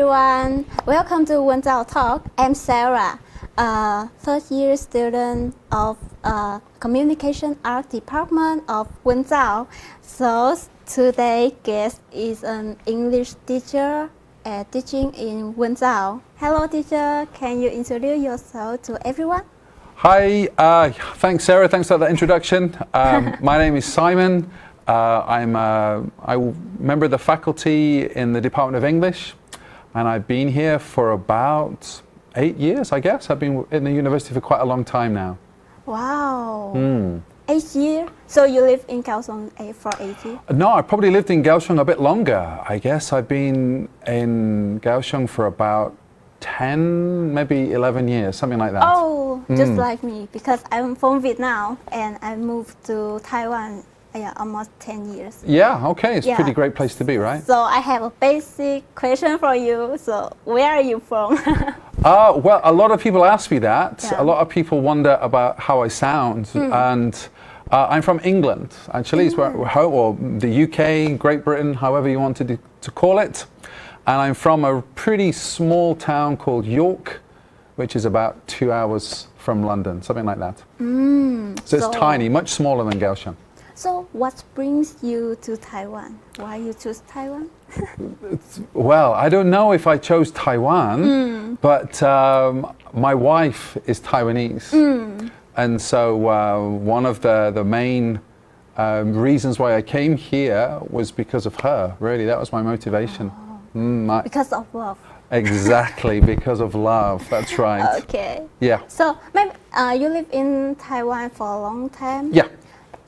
everyone. Welcome to WenzaoTalk. I'm Sarah, a third-year student of Communication Art Department of Wenzao. So today's guest is an English teacher teaching in Wenzao. Hello, teacher. Can you introduce yourself to everyone? Hi. Thanks, Sarah. Thanks for that introduction. My name is Simon. I'm a member of the faculty in the Department of English, and I've been here for about 8 years, I guess. I've been in the university for quite a long time now. Wow. 8 years? So you live in Kaohsiung for 8 years? No, I probably lived in Kaohsiung a bit longer. I guess I've been in Kaohsiung for about 10, maybe 11 years, something like that. Oh, just like me, because I'm from Vietnam and I moved to Taiwan almost 10 years. Yeah, okay. It's a pretty great place to be, right? So I have a basic question for you. So where are you from? Well, a lot of people ask me that. Yeah. A lot of people wonder about how I sound. And I'm from England, actually. It's where we're home, or the UK, Great Britain, however you want to call it. And I'm from a pretty small town called York, which is about 2 hours from London, something like that. So it's tiny, much smaller than Kaohsiung. So what brings you to Taiwan? Why you choose Taiwan? Well, I don't know if I chose Taiwan, but my wife is Taiwanese. And so one of the main reasons why I came here was because of her, really. That was my motivation. Because of love. Exactly, because of love. That's right. Okay. Yeah. So maybe you live in Taiwan for a long time? Yeah.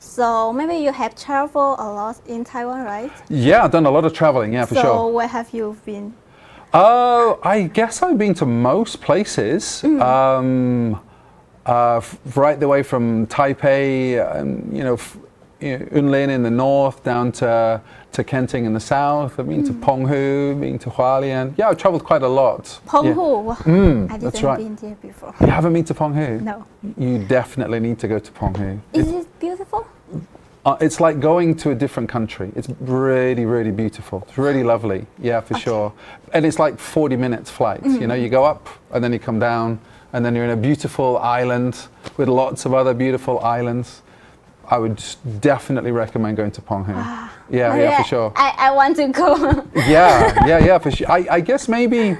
So maybe you have traveled a lot in Taiwan, right? Yeah, I've done a lot of traveling, yeah, for sure. So where have you been? I guess I've been to most places. Right the way from Taipei, Unlin in the north, down to Kenting in the south. I've been to Penghu, been to Hualien. Yeah, I've traveled quite a lot. Penghu? Yeah. I That's didn't right. been there before. You haven't been to Penghu? No. You definitely need to go to Penghu. Is it beautiful? It's like going to a different country. It's really, really beautiful. It's really lovely. Yeah, for sure. And it's like 40 minutes flight. You know, you go up and then you come down and then you're in a beautiful island with lots of other beautiful islands. I would definitely recommend going to Penghu. Yeah, for sure. I want to go. yeah, for sure. I guess maybe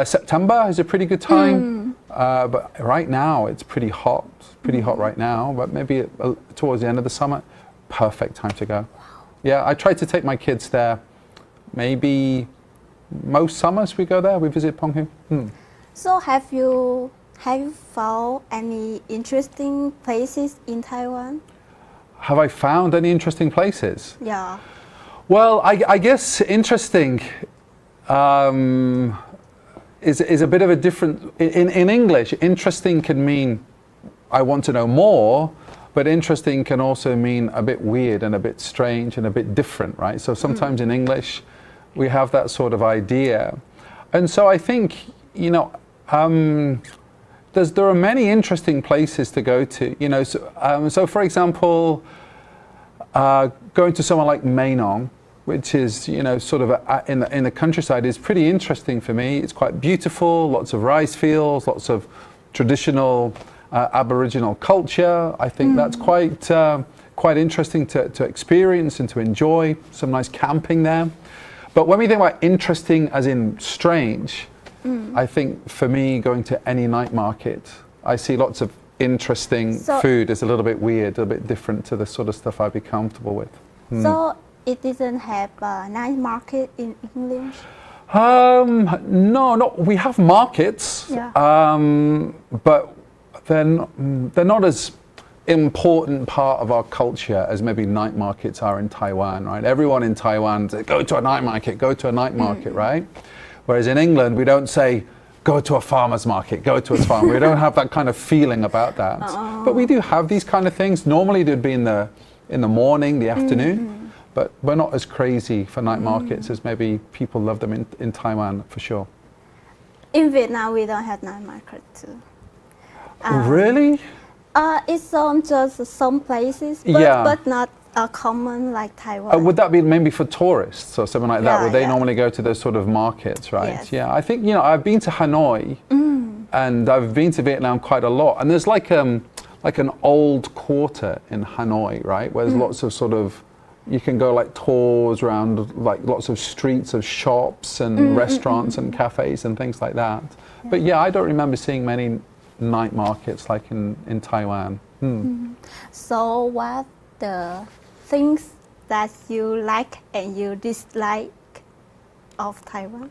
September is a pretty good time. But right now it's pretty hot. Pretty hot right now. But maybe towards the end of the summer, perfect time to go. Yeah, I try to take my kids there. Maybe most summers we go there. We visit Penghu. So have you found any interesting places in Taiwan? Have I found any interesting places? Yeah. Well, I guess interesting is a bit of a different. In English, interesting can mean I want to know more, but interesting can also mean a bit weird and a bit strange and a bit different, right? So sometimes in English, we have that sort of idea. And so I think, there are many interesting places to go to, so for example, going to somewhere like Mainong, which is, sort of in the countryside, is pretty interesting for me. It's quite beautiful, lots of rice fields, lots of traditional Aboriginal culture. I think that's quite interesting to experience and to enjoy. Some nice camping there. But when we think about interesting as in strange, I think for me, going to any night market, I see lots of interesting food is a little bit weird, a bit different to the sort of stuff I'd be comfortable with. So it doesn't have a night market in English? No, we have markets, but they're not as important part of our culture as maybe night markets are in Taiwan, right? Everyone in Taiwan says, go to a night market, right? Whereas in England, we don't say, go to a farmer's market, go to a farm. We don't have that kind of feeling about that. But we do have these kind of things. Normally they'd be in the morning, the afternoon, but we're not as crazy for night markets as maybe people love them in Taiwan, for sure. In Vietnam, we don't have night market too. Really? It's on just some places, but not common like Taiwan. Would that be maybe for tourists or something like that? Yeah, Would they yeah. normally go to those sort of markets, right? Yes. Yeah, I think, I've been to Hanoi and I've been to Vietnam quite a lot. And there's like an old quarter in Hanoi, right? Where there's lots of sort of, you can go like tours around like lots of streets of shops and restaurants and cafes and things like that. Yeah. But yeah, I don't remember seeing many night markets like in Taiwan. So what the things that you like and you dislike of Taiwan?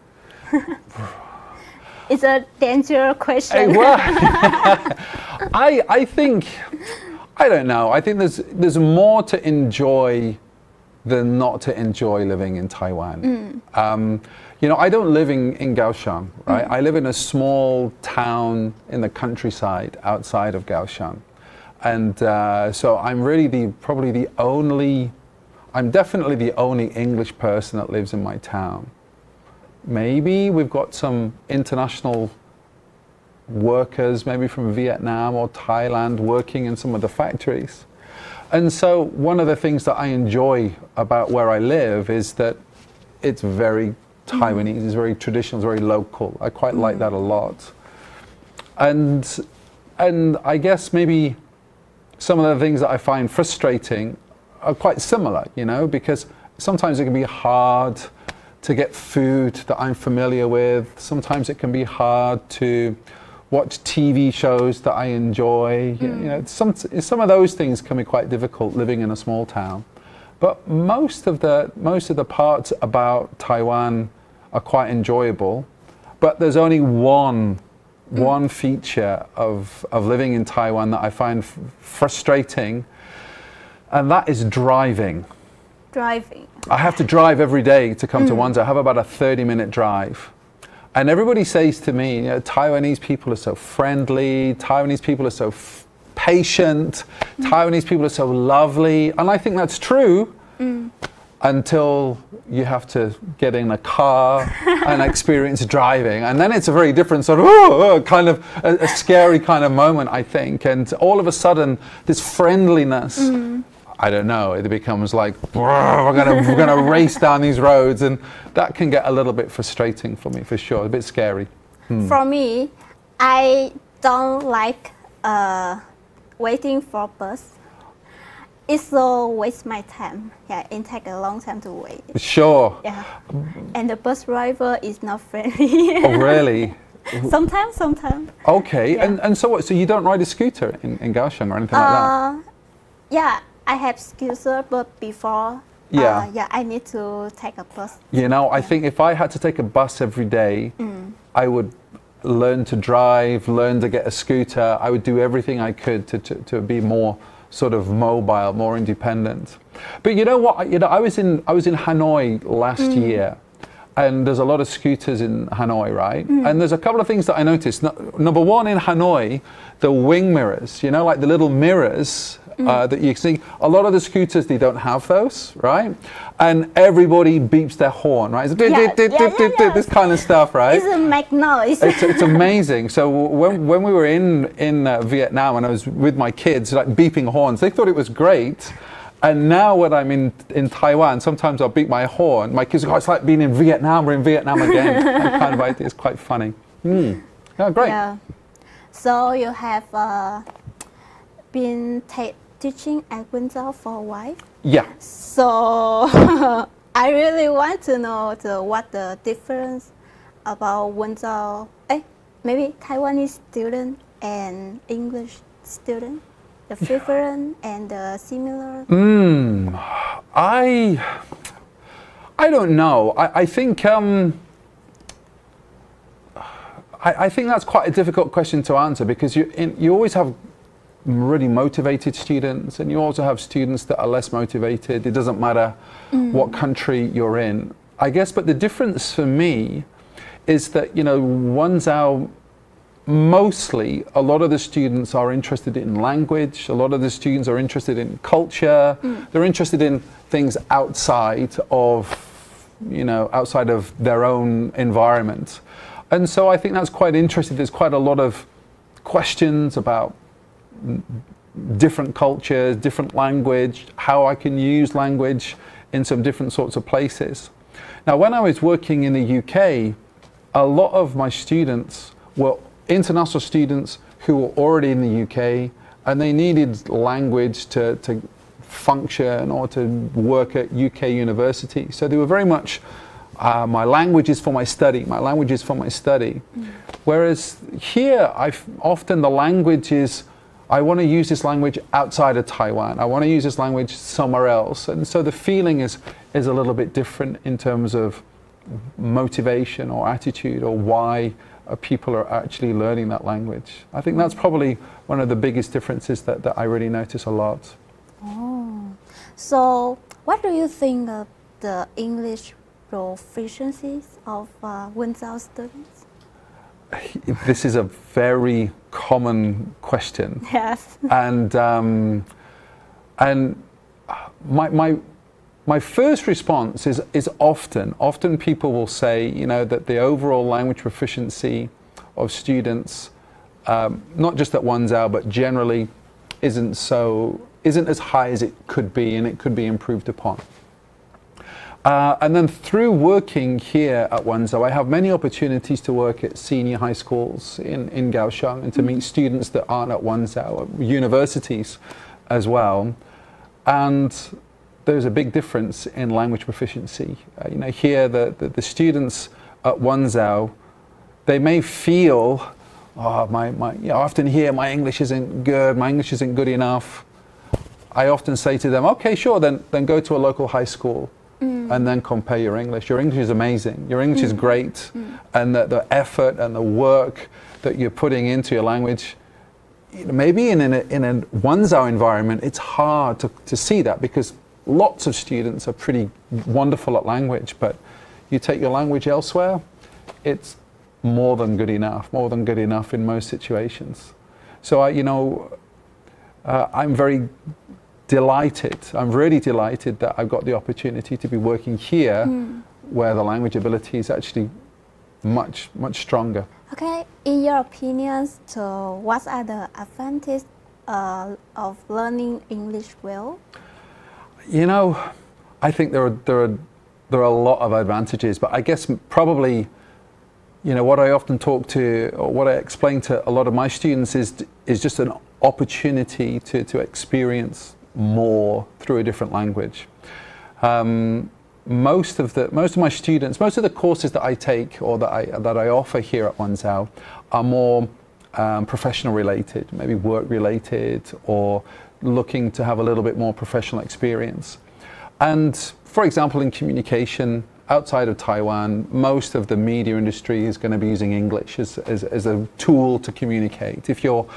It's a dangerous question. Well, I think, I don't know. I think there's more to enjoy than not to enjoy living in Taiwan. I don't live in Kaohsiung, right? I live in a small town in the countryside outside of Kaohsiung. And so I'm really I'm definitely the only English person that lives in my town. Maybe we've got some international workers, maybe from Vietnam or Thailand, working in some of the factories. And so one of the things that I enjoy about where I live is that it's very Taiwanese, it's very traditional, it's very local. I quite like that a lot. And I guess maybe some of the things that I find frustrating are quite similar, because sometimes it can be hard to get food that I'm familiar with. Sometimes it can be hard to watch TV shows that I enjoy. Some of those things can be quite difficult living in a small town. But most of the parts about Taiwan are quite enjoyable. But there's only one feature of living in Taiwan that I find frustrating, and that is driving. Driving. I have to drive every day to come to Wenzao. I have about a 30-minute drive. And everybody says to me, Taiwanese people are so friendly, Taiwanese people are so patient, Taiwanese people are so lovely. And I think that's true until you have to get in a car and experience driving. And then it's a very different sort of, kind of a scary kind of moment, I think. And all of a sudden, this friendliness, I don't know, it becomes like, we're gonna race down these roads, and that can get a little bit frustrating for me, for sure, a bit scary. For me, I don't like waiting for bus. It so waste my time. Yeah, it takes a long time to wait. Sure. Yeah, and the bus driver is not friendly. Oh, really? Sometimes. Okay, Yeah. and so what? So you don't ride a scooter in Kaohsiung or anything like that? Yeah, I have scooter, but before, I need to take a bus. I think if I had to take a bus every day, I would learn to drive, learn to get a scooter. I would do everything I could to be more sort of mobile, more independent. But you know what? I was in Hanoi last year, and there's a lot of scooters in Hanoi, right? And there's a couple of things that I noticed. Number one, in Hanoi, the wing mirrors, like the little mirrors that you see. A lot of the scooters, they don't have those, right? And everybody beeps their horn, right? This kind of stuff, right? It's a make noise. It's amazing. So when we were in Vietnam and I was with my kids, like beeping horns, they thought it was great. And now when I'm in Taiwan, sometimes I'll beep my horn. My kids go, it's like being in Vietnam, we're in Vietnam again. That kind of idea is quite funny. Yeah, great. Yeah. So you have been teaching at Wenzao for a while? Yeah. So I really want to know what the difference about Wenzao, maybe Taiwanese student and English student, the different and the similar. I don't know. I think I think that's quite a difficult question to answer, because you always have really motivated students, and you also have students that are less motivated. It doesn't matter what country you're in, I guess. But the difference for me is that, Wenzao, mostly a lot of the students are interested in language, a lot of the students are interested in culture, they're interested in things outside of their own environment. And so I think that's quite interesting. There's quite a lot of questions about different cultures, different language, how I can use language in some different sorts of places. Now, when I was working in the UK, a lot of my students were international students who were already in the UK, and they needed language to function or to work at UK university. So they were very much, my language is for my study, my language is for my study. Whereas here, often the language is, I want to use this language outside of Taiwan. I want to use this language somewhere else. And so the feeling is a little bit different in terms of motivation or attitude or why people are actually learning that language. I think that's probably one of the biggest differences that I really notice a lot. Oh, so what do you think of the English proficiencies of Wenzao students? This is a very common question. Yes. And my first response is often people will say, you know, that the overall language proficiency of students, not just at Wenzao, but generally isn't as high as it could be, and it could be improved upon. And then through working here at Wenzao, I have many opportunities to work at senior high schools in Kaohsiung and to meet students that aren't at Wenzao, at universities as well. And there's a big difference in language proficiency. You know, here the students at Wenzao, they may feel, I often hear my English isn't good, my English isn't good enough. I often say to them, okay, sure, then go to a local high school. And then compare your English. Your English is amazing. Your English is great. And the effort and the work that you're putting into your language, maybe in a Wenzao environment, it's hard to see that because lots of students are pretty wonderful at language, but you take your language elsewhere, it's more than good enough in most situations. So I'm very delighted. I'm really delighted that I've got the opportunity to be working here where the language ability is actually much stronger. Okay, in your opinions, so what are the advantages of learning English well? You know, I think there are a lot of advantages, but I guess probably, you know, what I often talk to or what I explain to a lot of my students is just an opportunity to experience more through a different language. Most of my students, most of the courses that I take or that I offer here at Wenzao are more professional related, maybe work related, or looking to have a little bit more professional experience. And for example, in communication outside of Taiwan, most of the media industry is going to be using English as a tool to communicate. If you're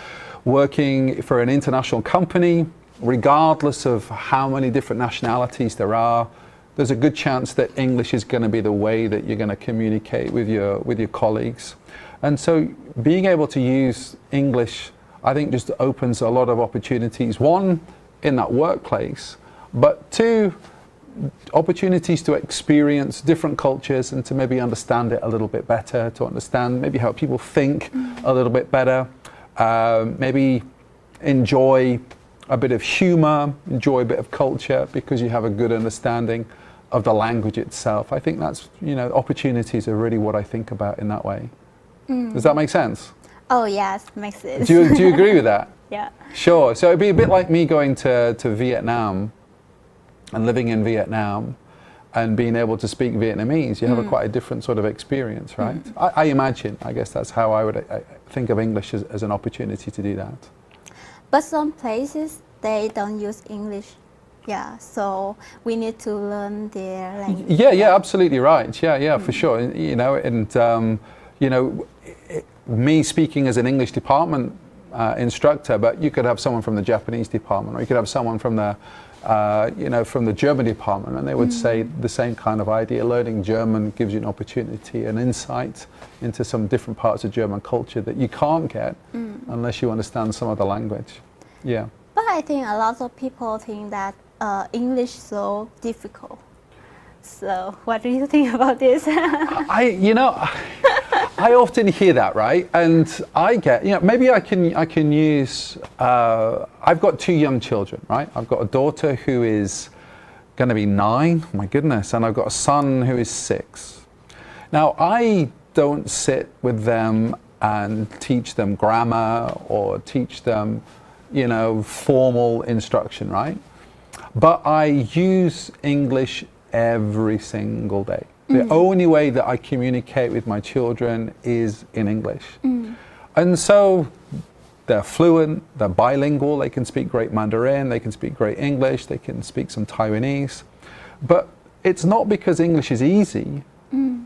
working for an international company, regardless of how many different nationalities there are, there's a good chance that English is going to be the way that you're going to communicate with your colleagues. And so being able to use English, I think, just opens a lot of opportunities. One, in that workplace, but two, opportunities to experience different cultures and to maybe understand it a little bit better, to understand, maybe help people think a little bit better, maybe enjoy a bit of humor, enjoy a bit of culture because you have a good understanding of the language itself. I think that's, you know, opportunities are really what I think about in that way. Does that make sense? Oh yes, makes sense. Do you agree with that? Yeah. Sure. So it'd be a bit like me going to Vietnam and living in Vietnam and being able to speak Vietnamese. You have quite a different sort of experience, right? I imagine, I guess that's how I would think of English as an opportunity to do that. But some places, they don't use English. Yeah, so we need to learn their language. Yeah, absolutely right. Yeah, for sure. You know, and you know, me speaking as an English department instructor, but you could have someone from the Japanese department, or you could have someone from the from the German department, and they would say the same kind of idea. Learning German gives you an opportunity, an insight into some different parts of German culture that you can't get unless you understand some of the language. Yeah. But I think a lot of people think that English is so difficult. So what do you think about this? I often hear that, right? And I get, maybe I can use, I've got 2 young children, right? I've got a daughter who is going to be 9, my goodness, and I've got a son who is 6. Now, I don't sit with them and teach them grammar or teach them, formal instruction, right? But I use English every single day. The only way that I communicate with my children is in English. And so they're fluent, they're bilingual, they can speak great Mandarin, they can speak great English, they can speak some Taiwanese. But it's not because English is easy,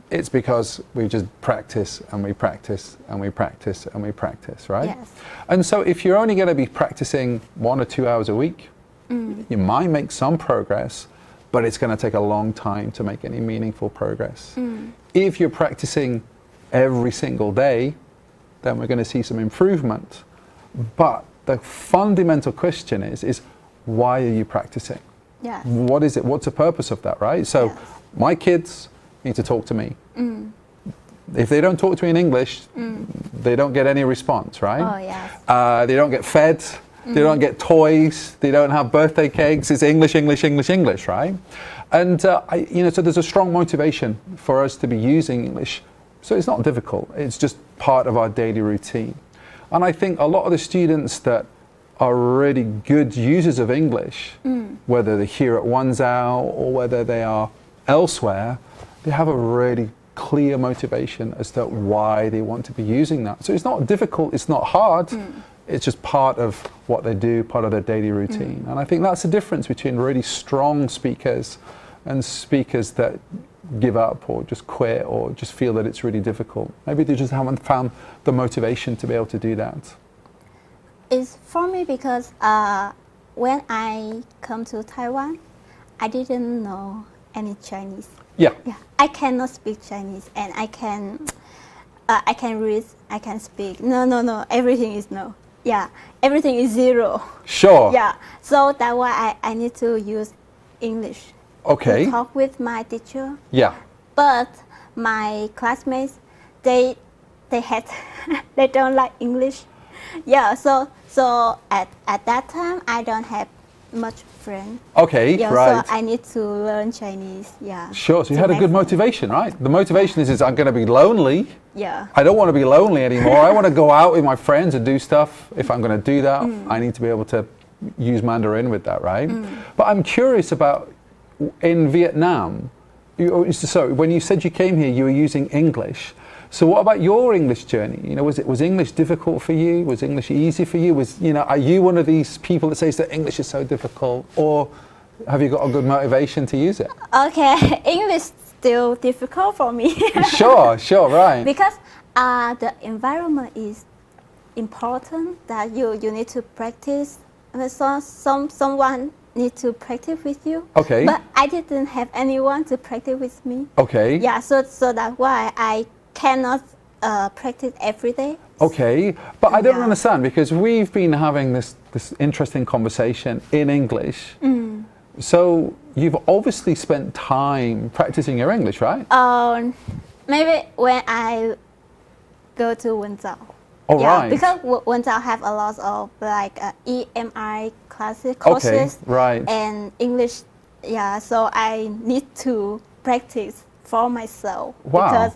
it's because we just practice and we practice and we practice and we practice, right? Yes. And so if you're only going to be practicing 1 or 2 hours a week, you might make some progress, but it's going to take a long time to make any meaningful progress. If you're practicing every single day, then we're going to see some improvement. But the fundamental question is why are you practicing? Yes. What is it? What's the purpose of that, right? So my kids need to talk to me. If they don't talk to me in English, they don't get any response, right? Oh, yes. They don't get fed. They don't get toys. They don't have birthday cakes. It's English, English, English, English, right? And so there's a strong motivation for us to be using English. So it's not difficult. It's just part of our daily routine. And I think a lot of the students that are really good users of English, whether they're here at Wenzao or whether they are elsewhere, they have a really clear motivation as to why they want to be using that. So it's not difficult. It's not hard. It's just part of what they do, part of their daily routine. And I think that's the difference between really strong speakers and speakers that give up or just quit or just feel that it's really difficult. Maybe they just haven't found the motivation to be able to do that. It's for me because when I come to Taiwan, I didn't know any Chinese. Yeah. I cannot speak Chinese, and I can read, I can speak. No, everything is no. Yeah, everything is 0. Sure. Yeah, so that's why I need to use English. Okay. To talk with my teacher. Yeah. But my classmates, they don't like English. Yeah, so at that time I don't have much friends. Okay, yeah, right. So I need to learn Chinese. Yeah. Sure. So you had a good motivation, right? The motivation is I'm going to be lonely. Yeah. I don't want to be lonely anymore. I want to go out with my friends and do stuff. If I'm going to do that, I need to be able to use Mandarin with that, right? But I'm curious about in Vietnam. So when you said you came here, you were using English. So what about your English journey? Was English difficult for you? Was English easy for you? Are you one of these people that says that English is so difficult, or have you got a good motivation to use it? Okay, English still difficult for me. Sure, right. Because the environment is important. That you need to practice. So someone need to practice with you. Okay. But I didn't have anyone to practice with me. Okay. Yeah. So that's why I cannot practice every day. Okay, but I don't understand, because we've been having this interesting conversation in English. So you've obviously spent time practicing your English, right? Maybe when I go to Wenzao. Oh, yeah, right. Because Wenzao have a lot of like EMI courses. Okay, right. And English. Yeah, so I need to practice for myself. Wow. Because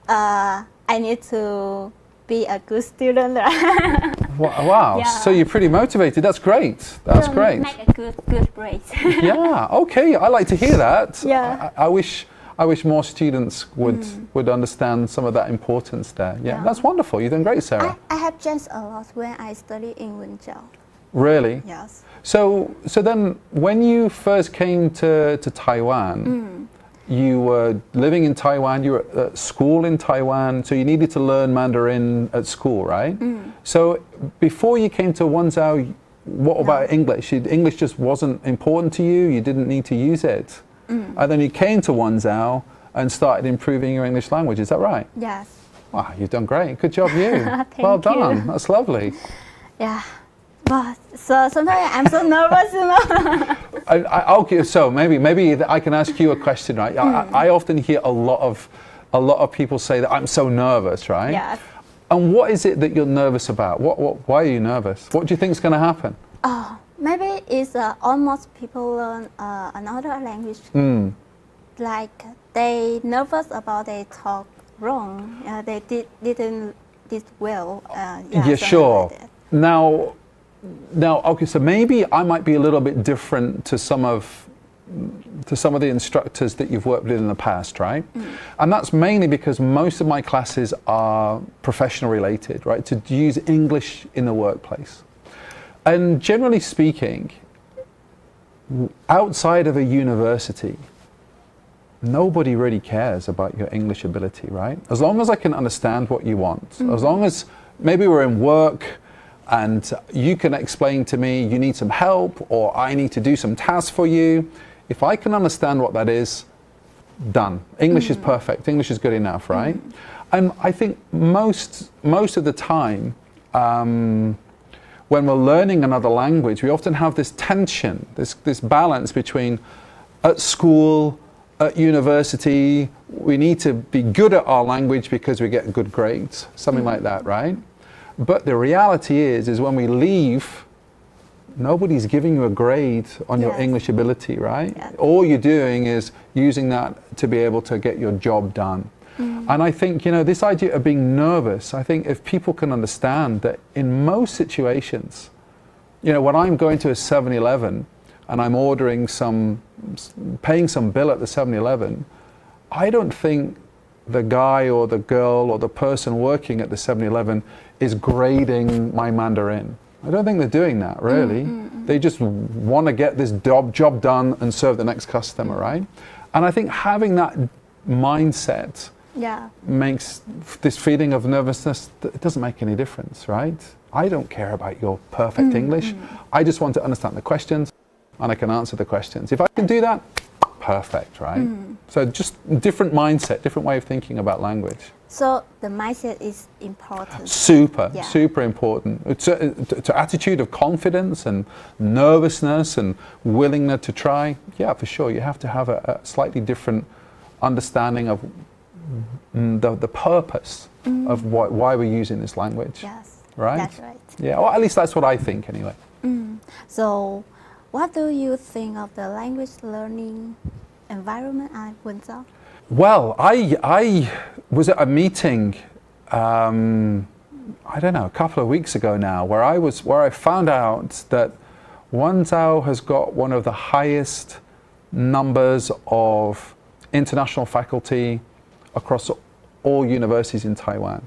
I need to be a good student. Wow. Yeah. So you're pretty motivated. That's great. That's great. Make a good grade. Yeah. Okay. I like to hear that. Yeah. I wish more students would understand some of that importance there. Yeah. That's wonderful. You're doing great, Sarah. I have changed a lot when I study in Wenzao. Really? Yes. So then, when you first came to Taiwan, you were living in Taiwan, you were at school in Taiwan, so you needed to learn Mandarin at school, right? So before you came to Wenzao, what about English? English just wasn't important to you, you didn't need to use it. And then you came to Wenzao and started improving your English language, is that right? Yes. Wow, you've done great. Good job, you. Well done. That's lovely. Yeah. But so sometimes I'm so nervous, Okay, so maybe I can ask you a question, right? I often hear a lot of a lot of people say that I'm so nervous, right? Yes. And what is it that you're nervous about? Why are you nervous? What do you think is going to happen? Maybe it's almost people learn another language. Like they nervous about they talk wrong. They didn't did well. Yeah, sure. Like Now, okay, so maybe I might be a little bit different to some of the instructors that you've worked with in the past, right? And that's mainly because most of my classes are professional related, right? To use English in the workplace. And generally speaking, outside of a university, nobody really cares about your English ability, right? As long as I can understand what you want, as long as maybe we're in work and you can explain to me you need some help or I need to do some tasks for you, if I can understand what that is, done. English is perfect. English is good enough, right? And I think most of the time, when we're learning another language, we often have this tension, this balance between at school, at university, we need to be good at our language because we get good grades, something like that, right? But the reality is when we leave, nobody's giving you a grade on your English ability, right? Yes. All you're doing is using that to be able to get your job done. And I think, this idea of being nervous, I think if people can understand that in most situations, when I'm going to a 7-Eleven and I'm paying some bill at the 7-Eleven, I don't think the guy or the girl or the person working at the 7-Eleven is grading my Mandarin. I don't think they're doing that, really. They just want to get this job done and serve the next customer, right? And I think having that mindset makes this feeling of nervousness, it doesn't make any difference, right? I don't care about your perfect English. I just want to understand the questions and I can answer the questions. If I can do that, perfect, right? So just different mindset, different way of thinking about language. So the mindset is important. Super important. It's an attitude of confidence and nervousness and willingness to try. Yeah, for sure. You have to have a slightly different understanding of the purpose of why we're using this language. Yes, right? That's right. Yeah, well, at least that's what I think anyway. So what do you think of the language learning environment at Wenzao? Well, I was at a meeting, I don't know, a couple of weeks ago now, where I found out that Wenzao has got one of the highest numbers of international faculty across all universities in Taiwan.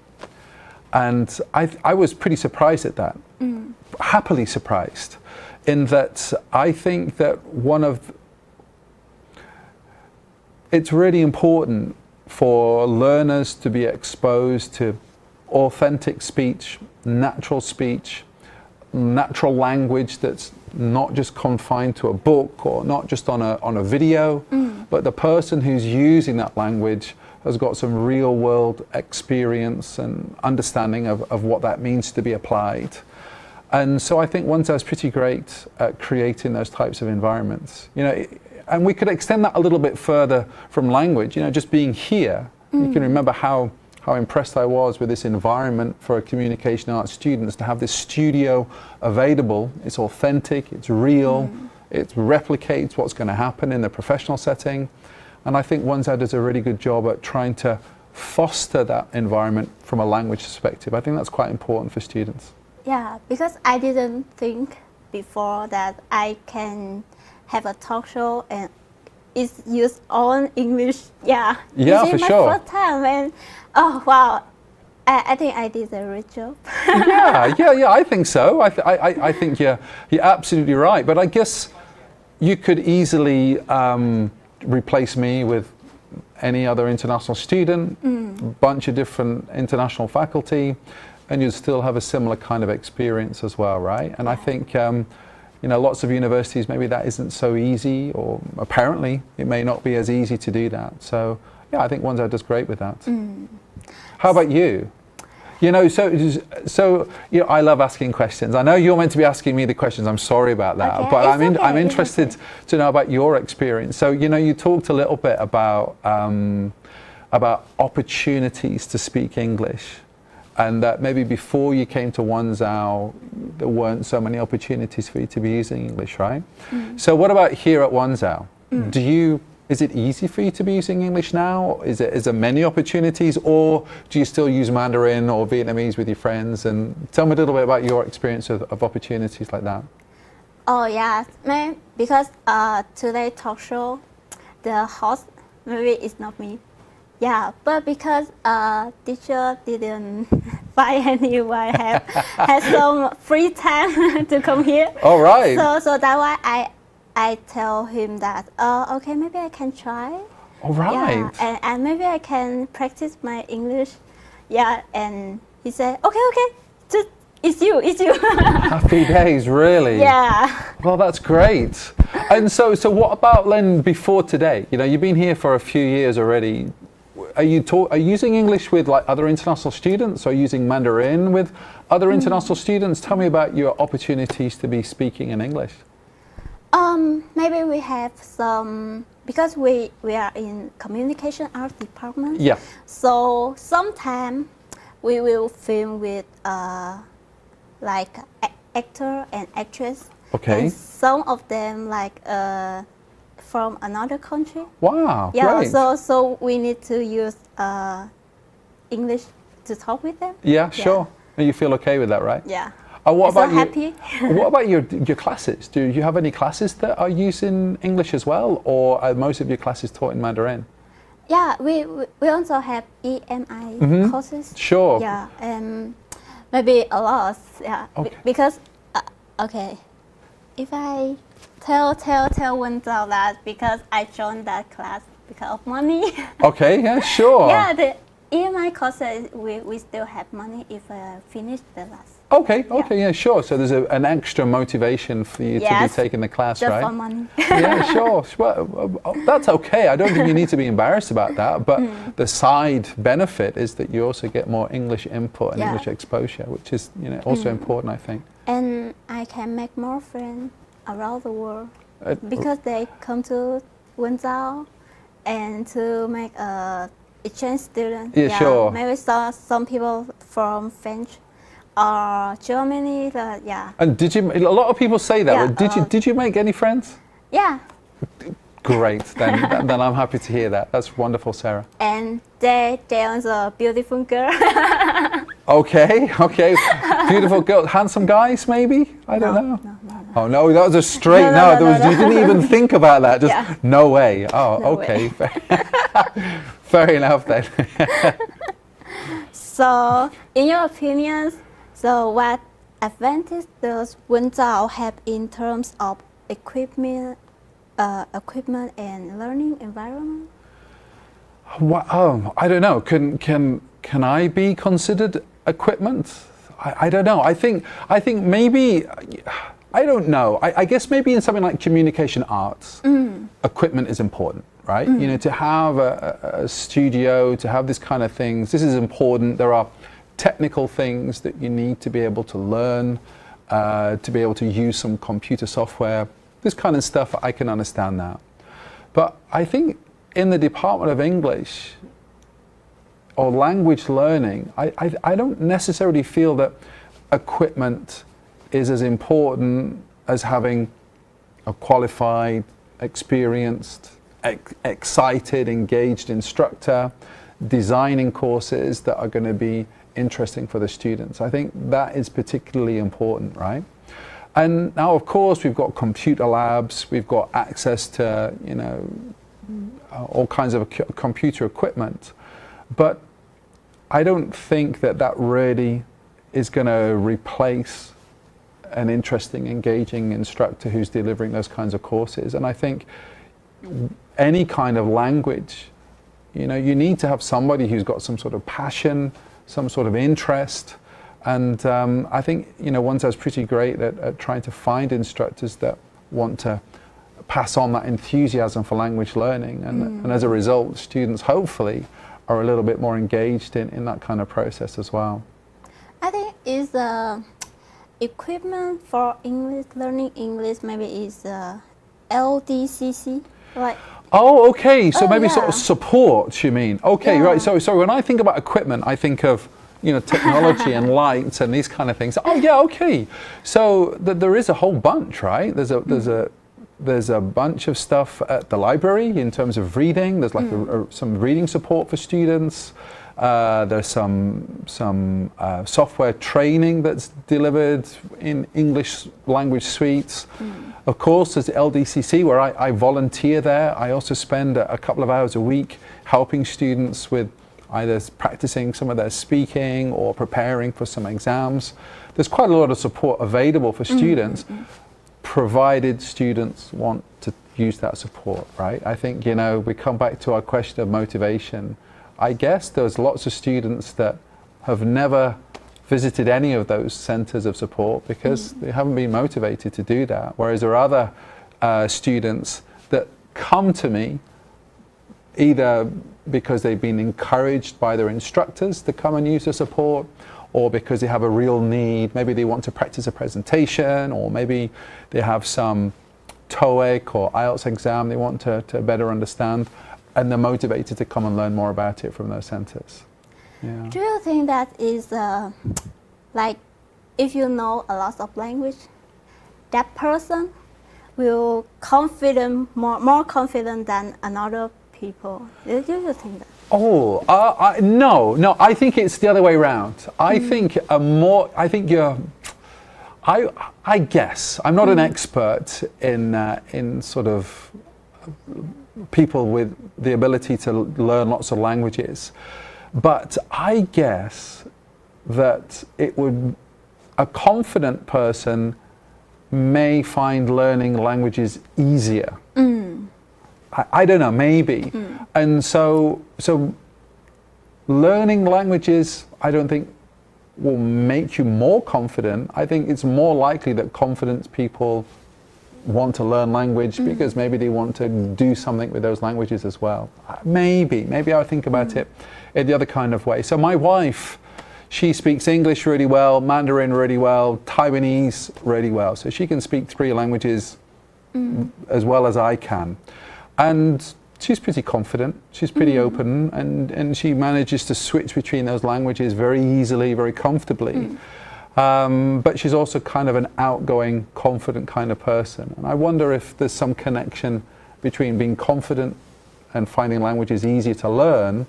And I was pretty surprised at that, happily surprised, in that I think that it's really important for learners to be exposed to authentic speech, natural language that's not just confined to a book or not just on a video, but the person who's using that language has got some real world experience and understanding of what that means to be applied. And so I think Wenzao is pretty great at creating those types of environments. And we could extend that a little bit further from language, just being here. You can remember how impressed I was with this environment for communication arts students to have this studio available. It's authentic, it's real, it replicates what's going to happen in the professional setting. And I think Wenzao does a really good job at trying to foster that environment from a language perspective. I think that's quite important for students. Yeah, because I didn't think before that I can have a talk show and it's used all English. Yeah, yeah, for sure. First time and oh wow, I think I did a great job. yeah, I think so. I think you're absolutely right. But I guess you could easily replace me with any other international student, bunch of different international faculty, and you'd still have a similar kind of experience as well, right? And I think lots of universities, maybe that isn't so easy, or apparently it may not be as easy to do that. So yeah, I think Wenzao does great with that. How about you? So I love asking questions. I know you're meant to be asking me the questions. I'm sorry about that, okay, but I'm okay, interested to know about your experience. So you talked a little bit about about opportunities to speak English, and that maybe before you came to Wenzao, there weren't so many opportunities for you to be using English, right? So what about here at Wenzao? Is it easy for you to be using English now? Is there many opportunities, or do you still use Mandarin or Vietnamese with your friends? And tell me a little bit about your experience of opportunities like that. Oh yeah, because today talk show, the host maybe it's not me. Yeah, but because teacher didn't find anyone had some free time to come here. All right. So that's why I tell him that okay, maybe I can try. All right. Yeah, and maybe I can practice my English. Yeah, and he said okay, just it's you. Happy days, really. Yeah. Well, that's great. And so what about then before today? You know, you've been here for a few years already. Are you using English with like other international students, or using Mandarin with other international students? Tell me about your opportunities to be speaking in English. Maybe we have some, because we are in communication art department. Yeah. So sometimes we will film with like actor and actress. Okay. And some of them like from another country. Wow. Yeah. Great. So we need to use English to talk with them. Yeah, sure. And you feel okay with that, right? Yeah. What about so happy. What about your classes? Do you have any classes that are used in English as well, or are most of your classes taught in Mandarin? Yeah, we also have EMI courses. Sure. Yeah, and maybe a lot. Yeah, Okay. Because okay, if I tell Wenzao that because I joined that class because of money. Okay. Yeah. Sure. Yeah, the EMI courses we still have money if I finish the class. Okay, yeah, sure. So there's an extra motivation for you to be taking the class, just right? for money. Yeah, sure. Well, that's okay. I don't think you need to be embarrassed about that. But the side benefit is that you also get more English input and English exposure, which is also important, I think. And I can make more friends around the world because they come to Wenzao and to make exchange student. Yeah, sure. Maybe some people from French. Germany, yeah. And a lot of people say that. Yeah, but did you make any friends? Yeah. Great. Then I'm happy to hear that. That's wonderful, Sarah. And they also beautiful girl. Okay. Beautiful girl. Handsome guys, maybe? I don't know. No. Oh no, that was a straight no. You didn't even think about that. Just no way. Oh, no okay. Fair enough then. So, in your opinions, what advantage does Wenzao have in terms of equipment and learning environment? Well, I don't know. Can I be considered equipment? I don't know. I think maybe, I don't know. I guess maybe in something like communication arts, equipment is important, right? You know, to have a studio, to have this kind of things, this is important. There are technical things that you need to be able to learn, to be able to use some computer software. This kind of stuff, I can understand that. But I think in the Department of English or language learning, I don't necessarily feel that equipment is as important as having a qualified, experienced, excited, engaged instructor, designing courses that are going to be interesting for the students. I think that is particularly important, right? And now, of course, we've got computer labs, we've got access to, all kinds of computer equipment, but I don't think that really is going to replace an interesting, engaging instructor who's delivering those kinds of courses. And I think any kind of language, you need to have somebody who's got some sort of passion, some sort of interest. And I think, Wenzao's pretty great at trying to find instructors that want to pass on that enthusiasm for language learning. And as a result, students hopefully are a little bit more engaged in that kind of process as well. I think is equipment for English, learning English, maybe is LDCC, right? Oh, okay. So maybe yeah. sort of support, you mean? Okay, Yeah. right. So when I think about equipment, I think of, technology and lights and these kind of things. Oh, yeah, okay. So there is a whole bunch, right? There's a bunch of stuff at the library in terms of reading. There's like some reading support for students. There's some software training that's delivered in English language suites. Of course, there's LDCC where I volunteer there. I also spend a couple of hours a week helping students with either practicing some of their speaking or preparing for some exams. There's quite a lot of support available for students, provided students want to use that support, right? I think, we come back to our question of motivation. I guess there's lots of students that have never visited any of those centers of support because they haven't been motivated to do that. Whereas there are other students that come to me either because they've been encouraged by their instructors to come and use the support, or because they have a real need. Maybe they want to practice a presentation, or maybe they have some TOEIC or IELTS exam they want to better understand, and they're motivated to come and learn more about it from those centers. Yeah. Do you think that is like if you know a lot of language, that person will more confident than another people? Do you think that? Oh, no. I think it's the other way around. I think I guess I'm not an expert in sort of people with the ability to learn lots of languages, but I guess that a confident person may find learning languages easier. I don't know, maybe. And so learning languages, I don't think will make you more confident. I think it's more likely that confident people want to learn language because maybe they want to do something with those languages as well. Maybe I'll think about it in the other kind of way. So my wife, she speaks English really well, Mandarin really well, Taiwanese really well. So she can speak 3 languages as well as I can. And she's pretty confident, she's pretty open, and she manages to switch between those languages very easily, very comfortably. But she's also kind of an outgoing, confident kind of person. And I wonder if there's some connection between being confident and finding languages easier to learn,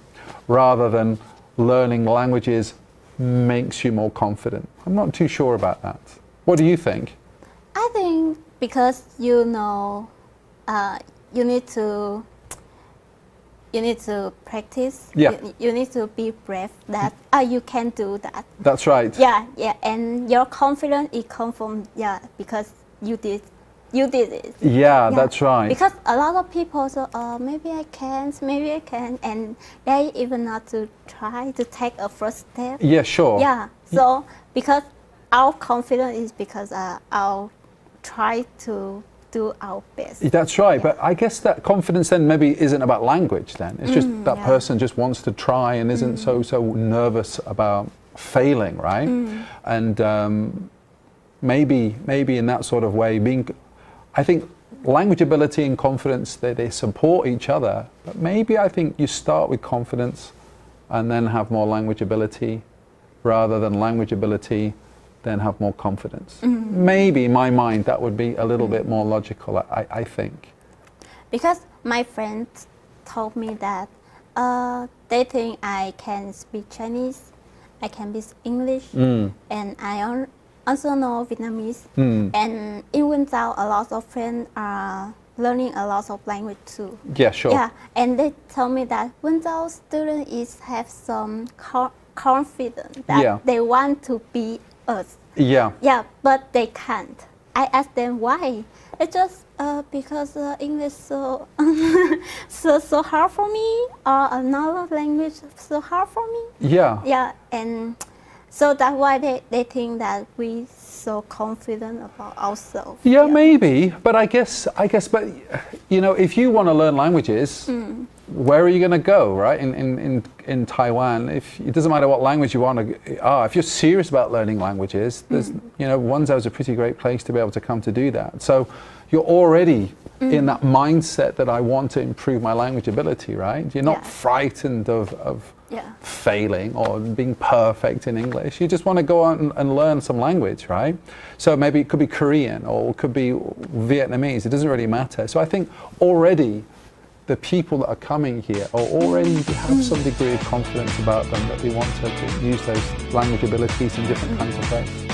rather than learning languages makes you more confident. I'm not too sure about that. What do you think? I think because you need to practice. Yeah. You need to be brave that you can do that. That's right. Yeah, and your confidence is come from because you did it. Yeah, that's right. Because a lot of people say, maybe I can, and they even not to try to take a first step. Yeah, sure. Yeah. So because our confidence is because I'll try to do our best. That's right, but I guess that confidence then maybe isn't about language then. It's just that person just wants to try and isn't so nervous about failing, right? And maybe in that sort of way, I think language ability and confidence, they support each other, but maybe I think you start with confidence and then have more language ability, rather than language ability then have more confidence. Maybe in my mind that would be a little bit more logical, I think. Because my friends told me that they think I can speak Chinese, I can speak English, and I also know Vietnamese. And in Wenzao, a lot of friends are learning a lot of language too. Yeah, sure. Yeah, and they tell me that Wenzao students have some confidence that they want to be us. Yeah. Yeah, but they can't. I asked them why. It's just because English so so hard for me, or another language so hard for me. Yeah. Yeah, and so that's why they think that we so confident about ourselves. Yeah, maybe, but I guess, but if you want to learn languages, where are you going to go, right? In Taiwan, it doesn't matter what language you want to. If you're serious about learning languages, there's Wenzao is a pretty great place to be able to come to do that. So you're already in that mindset that I want to improve my language ability, right? You're not frightened of failing or being perfect in English. You just want to go on and learn some language, right? So maybe it could be Korean or it could be Vietnamese. It doesn't really matter. So I think already the people that are coming here are already have some degree of confidence about them that they want to use those language abilities in different kinds of ways.